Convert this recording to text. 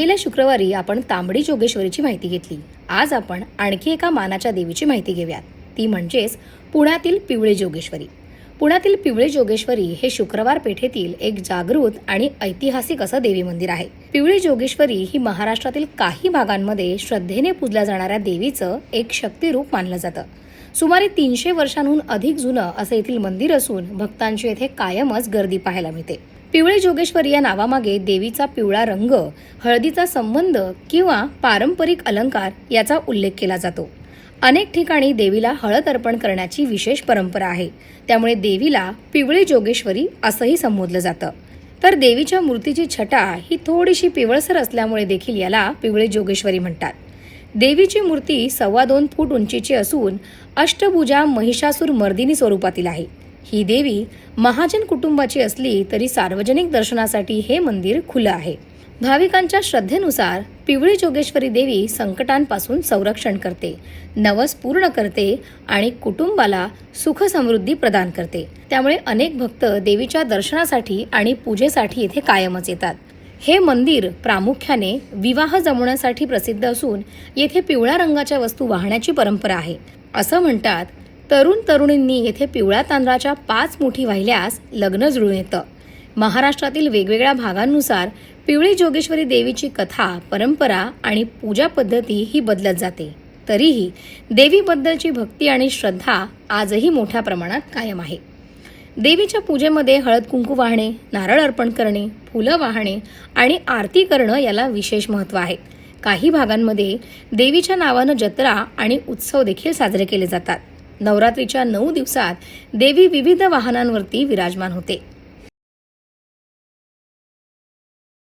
गेल्या शुक्रवारी आपण तांबडी जोगेश्वरीची माहिती घेतली. आज आपण आणखी एका मानाच्या देवीची माहिती घेऊयात. ती म्हणजेच पुण्यातील पिवळे जोगेश्वरी. पुण्यातील पिवळे जोगेश्वरी हे शुक्रवार पेठेतील एक जागृत आणि ऐतिहासिक असं देवी मंदिर आहे. पिवळे जोगेश्वरी ही महाराष्ट्रातील काही भागांमध्ये श्रद्धेने पूजल्या जाणाऱ्या देवीचं एक शक्तिरूप मानलं जातं. सुमारे 300 वर्षांहून अधिक जुनं असं येथील मंदिर असून भक्तांची येथे कायमच गर्दी पाहायला मिळते. पिवळे जोगेश्वरी या नावामागे देवीचा पिवळा रंग, हळदीचा संबंध किंवा पारंपरिक अलंकार याचा उल्लेख केला जातो. अनेक ठिकाणी देवीला हळद अर्पण करण्याची विशेष परंपरा आहे. त्यामुळे देवीला पिवळे जोगेश्वरी असंही संबोधलं जातं. तर देवीच्या मूर्तीची छटा ही थोडीशी पिवळसर असल्यामुळे देखील याला पिवळे जोगेश्वरी म्हणतात. देवीची मूर्ती 2.25 फूट उंचीची असून अष्टभुजा महिषासूर मर्दिनी स्वरूपातील आहे. ही देवी महाजन कुटुंबाची असली तरी सार्वजनिक दर्शनासाठी हे मंदिर खुलं आहे. भाविकांच्या श्रद्धेनुसार पिवळी जोगेश्वरी देवी संकटांपासून संरक्षण करते, नवस पूर्ण करते आणि कुटुंबाला सुख समृद्धी प्रदान करते. त्यामुळे अनेक भक्त देवीच्या दर्शनासाठी आणि पूजेसाठी येथे कायमच येतात. हे मंदिर प्रामुख्याने विवाह जमवण्यासाठी प्रसिद्ध असून येथे पिवळ्या रंगाच्या वस्तू वाहण्याची परंपरा आहे. असं म्हणतात, तरुण तरुणींनी येथे पिवळ्या तांदळाच्या 5 मुठी वाहिल्यास लग्न जुळून येतं. महाराष्ट्रातील वेगवेगळ्या भागांनुसार पिवळी जोगेश्वरी देवीची कथा, परंपरा आणि पूजा पद्धती ही बदलत जाते. तरीही देवीबद्दलची भक्ती आणि श्रद्धा आजही मोठ्या प्रमाणात कायम आहे. देवीच्या पूजेमध्ये हळद कुंकू वाहणे, नारळ अर्पण करणे, फुलं वाहणे आणि आरती करणं याला विशेष महत्त्व आहे. काही भागांमध्ये देवीच्या नावानं जत्रा आणि उत्सव देखील साजरे केले जातात. नवरात्रीच्या 9 दिवसात देवी विविध वाहनांवरती विराजमान होते.